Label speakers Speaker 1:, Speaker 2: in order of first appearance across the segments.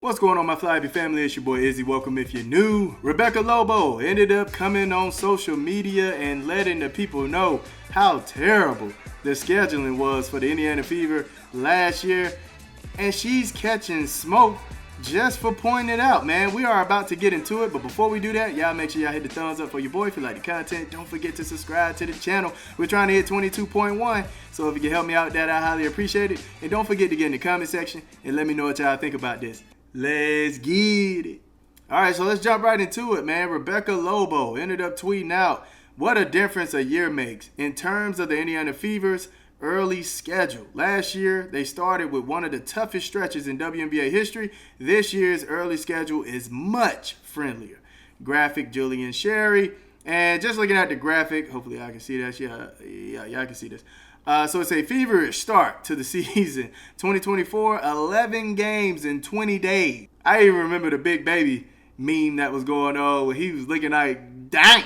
Speaker 1: What's going on, my Flyby family? It's your boy Izzy. Welcome if you're new. Rebecca Lobo ended up coming on social media and letting the people know how terrible the scheduling was for the Indiana Fever last year. And she's catching smoke just for pointing it out, man. We are about to get into it, but before we do that, y'all make sure y'all hit the thumbs up for your boy if you like the content. Don't forget to subscribe to the channel. We're trying to hit 22.1, so if you can help me out with that, I highly appreciate it. And don't forget to get in the comment section and let me know what y'all think about this. Let's get it. All right, so let's jump right into it, man. Rebecca Lobo ended up tweeting out what a difference a year makes in terms of the Indiana Fever's early schedule. Last year, they started with one of the toughest stretches in WNBA history. This year's early schedule is much friendlier. Graphic Julian Sherry. And just looking at the graphic, hopefully I can see that. Yeah, I can see this. So it's a feverish start to the season. 2024, 11 games in 20 days. I even remember the Big Baby meme that was going on when he was looking like, dang.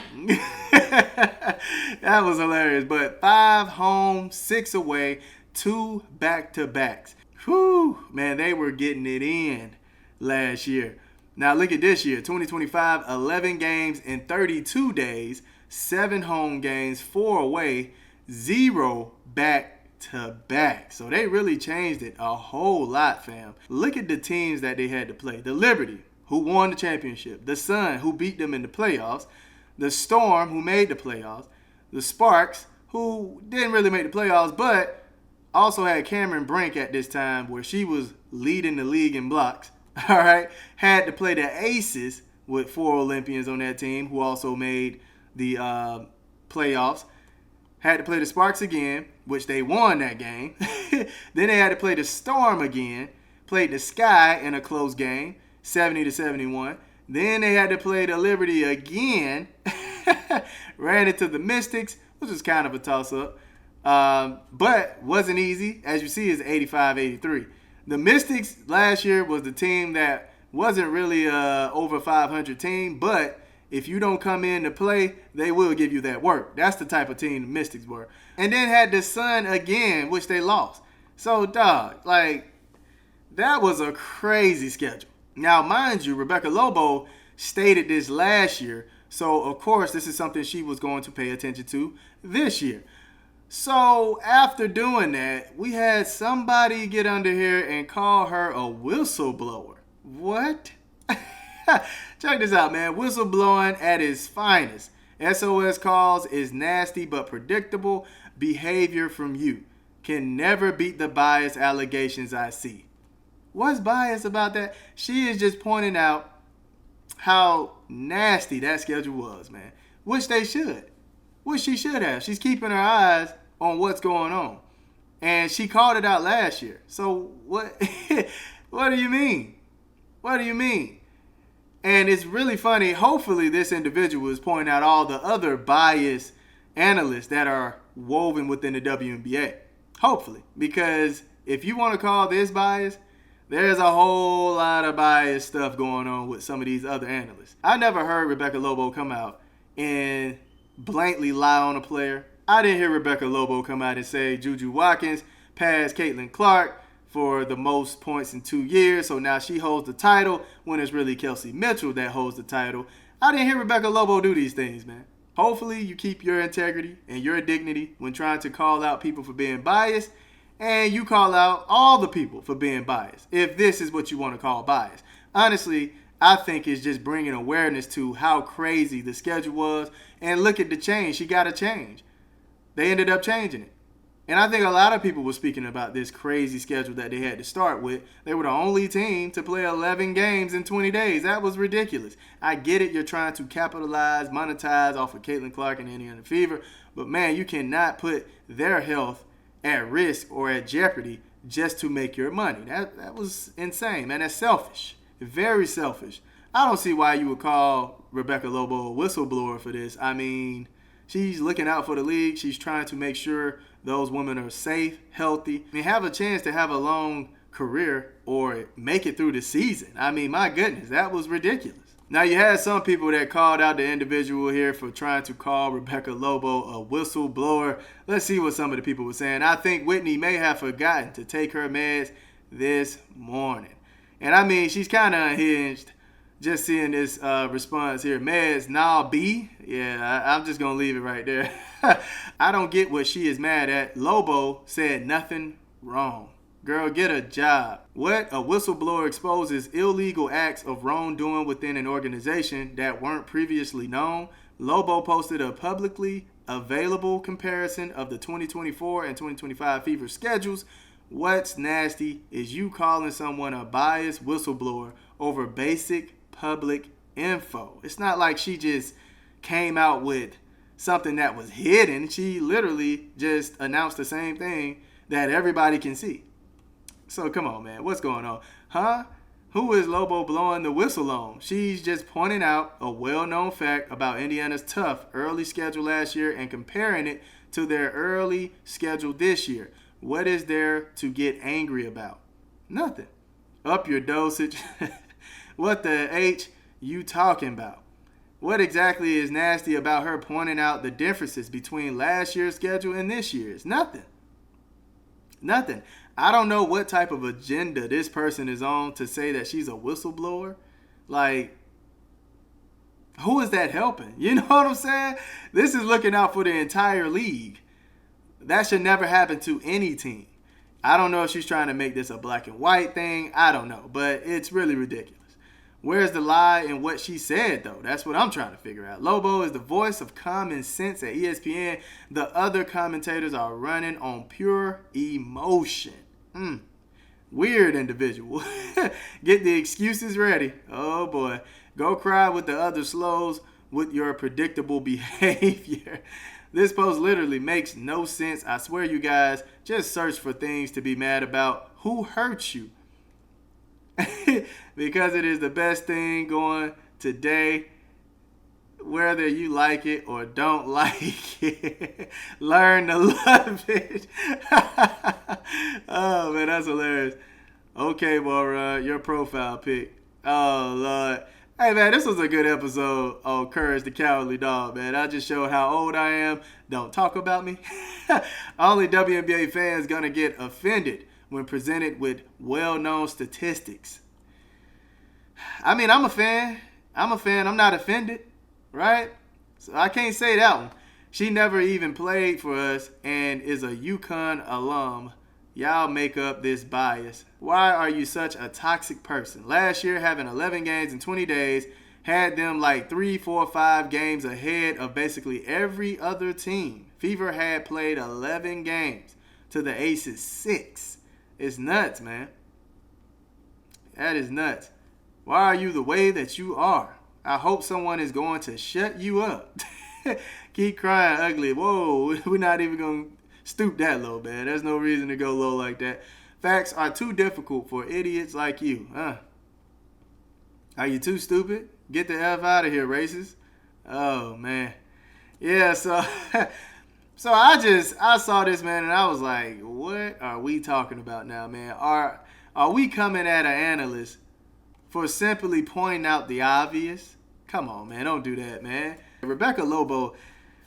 Speaker 1: That was hilarious. But 5 home, 6 away, 2 back-to-backs. Whew, man, they were getting it in last year. Now look at this year, 2025, 11 games in 32 days, 7 home games, 4 away, 0 back-to-back. So they really changed it a whole lot, fam. Look at the teams that they had to play. The Liberty, who won the championship. The Sun, who beat them in the playoffs. The Storm, who made the playoffs. The Sparks, who didn't really make the playoffs, but also had Cameron Brink at this time where she was leading the league in blocks. All right. Had to play the Aces with 4 Olympians on that team who also made the playoffs. Had to play the Sparks again, which they won that game. Then they had to play the Storm again. Played the Sky in a close game, 70-71. Then they had to play the Liberty again. Ran into the Mystics, which was kind of a toss-up. But wasn't easy. As you see, it's 85-83. The Mystics last year was the team that wasn't really over 500 team, but if you don't come in to play, they will give you that work. That's the type of team the Mystics were. And then had the Sun again, which they lost. So, dog, like, that was a crazy schedule. Now, mind you, Rebecca Lobo stated this last year, so, of course, this is something she was going to pay attention to this year. So, after doing that, we had somebody get under here and call her a whistleblower. What? Check this out, man. Whistleblowing at its finest. SOS calls is nasty but predictable behavior from you. Can never beat the bias allegations I see. What's bias about that? She is just pointing out how nasty that schedule was, man. Which they should. Which she should have. She's keeping her eyes on what's going on. And she called it out last year. So what what do you mean? What do you mean? And it's really funny. Hopefully this individual is pointing out all the other biased analysts that are woven within the WNBA. Hopefully. Because if you want to call this bias, there's a whole lot of biased stuff going on with some of these other analysts. I never heard Rebecca Lobo come out and blankly lie on a player. I didn't hear Rebecca Lobo come out and say Juju Watkins passed Caitlin Clark for the most points in 2 years, so now she holds the title when it's really Kelsey Mitchell that holds the title. I didn't hear Rebecca Lobo do these things, man. Hopefully you keep your integrity and your dignity when trying to call out people for being biased, and you call out all the people for being biased, if this is what you want to call bias. Honestly, I think it's just bringing awareness to how crazy the schedule was, and look at the change. She got to change. They ended up changing it. And I think a lot of people were speaking about this crazy schedule that they had to start with. They were the only team to play 11 games in 20 days. That was ridiculous. I get it. You're trying to capitalize, monetize off of Caitlin Clark and Indiana Fever. But, man, you cannot put their health at risk or at jeopardy just to make your money. That was insane, man. That's selfish. Very selfish. I don't see why you would call Rebecca Lobo a whistleblower for this. I mean, she's looking out for the league. She's trying to make sure those women are safe, healthy, and have a chance to have a long career or make it through the season. I mean, my goodness, that was ridiculous. Now, you had some people that called out the individual here for trying to call Rebecca Lobo a whistleblower. Let's see what some of the people were saying. I think Whitney may have forgotten to take her meds this morning. And I mean, she's kind of unhinged. Just seeing this response here. Meds, nah, B. Yeah, I'm just going to leave it right there. I don't get what she is mad at. Lobo said nothing wrong. Girl, get a job. What? A whistleblower exposes illegal acts of wrongdoing within an organization that weren't previously known. Lobo posted a publicly available comparison of the 2024 and 2025 fever schedules. What's nasty is you calling someone a biased whistleblower over basic public info. It's not like she just came out with something that was hidden. She literally just announced the same thing that everybody can see. So come on, man. What's going on? Huh? Who is Lobo blowing the whistle on? She's just pointing out a well-known fact about Indiana's tough early schedule last year and comparing it to their early schedule this year. What is there to get angry about? Nothing. Up your dosage. What the H you talking about? What exactly is nasty about her pointing out the differences between last year's schedule and this year's? Nothing. Nothing. I don't know what type of agenda this person is on to say that she's a whistleblower. Like, who is that helping? You know what I'm saying? This is looking out for the entire league. That should never happen to any team. I don't know if she's trying to make this a black and white thing. I don't know. But it's really ridiculous. Where's the lie in what she said, though? That's what I'm trying to figure out. Lobo is the voice of common sense at ESPN. The other commentators are running on pure emotion. Weird individual. Get the excuses ready. Oh, boy. Go cry with the other slows with your predictable behavior. This post literally makes no sense. I swear you guys just search for things to be mad about. Who hurt you? Because it is the best thing going today, whether you like it or don't like it. Learn to love it. Oh, man, that's hilarious. Okay, Maura, your profile pic. Oh, Lord. Hey, man, this was a good episode on Courage the Cowardly Dog, man. I just showed how old I am. Don't talk about me. Only WNBA fans gonna get offended when presented with well-known statistics. I mean, I'm a fan. I'm not offended, right? So I can't say that one. She never even played for us and is a UConn alum. Y'all make up this bias. Why are you such a toxic person? Last year, having 11 games in 20 days had them like 3, 4, 5 games ahead of basically every other team. Fever had played 11 games to the Aces 6. It's nuts, man. That is nuts. Why are you the way that you are? I hope someone is going to shut you up. Keep crying ugly. Whoa, we're not even going to stoop that low, man. There's no reason to go low like that. Facts are too difficult for idiots like you. Are you too stupid? Get the F out of here, racist. Oh, man. Yeah, so I saw this, man, and I was like, what are we talking about now, man? Are we coming at an analyst for simply pointing out the obvious? Come on, man. Don't do that, man. Rebecca Lobo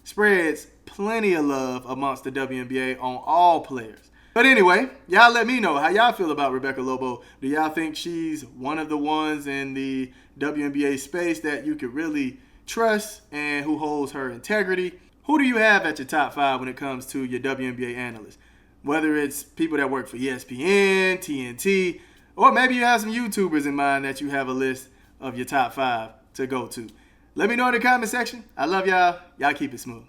Speaker 1: spreads plenty of love amongst the WNBA on all players. But anyway, y'all let me know how y'all feel about Rebecca Lobo. Do y'all think she's one of the ones in the WNBA space that you could really trust and who holds her integrity? Who do you have at your top 5 when it comes to your WNBA analysts? Whether it's people that work for ESPN, TNT, or maybe you have some YouTubers in mind that you have a list of your top 5 to go to. Let me know in the comment section. I love y'all. Y'all keep it smooth.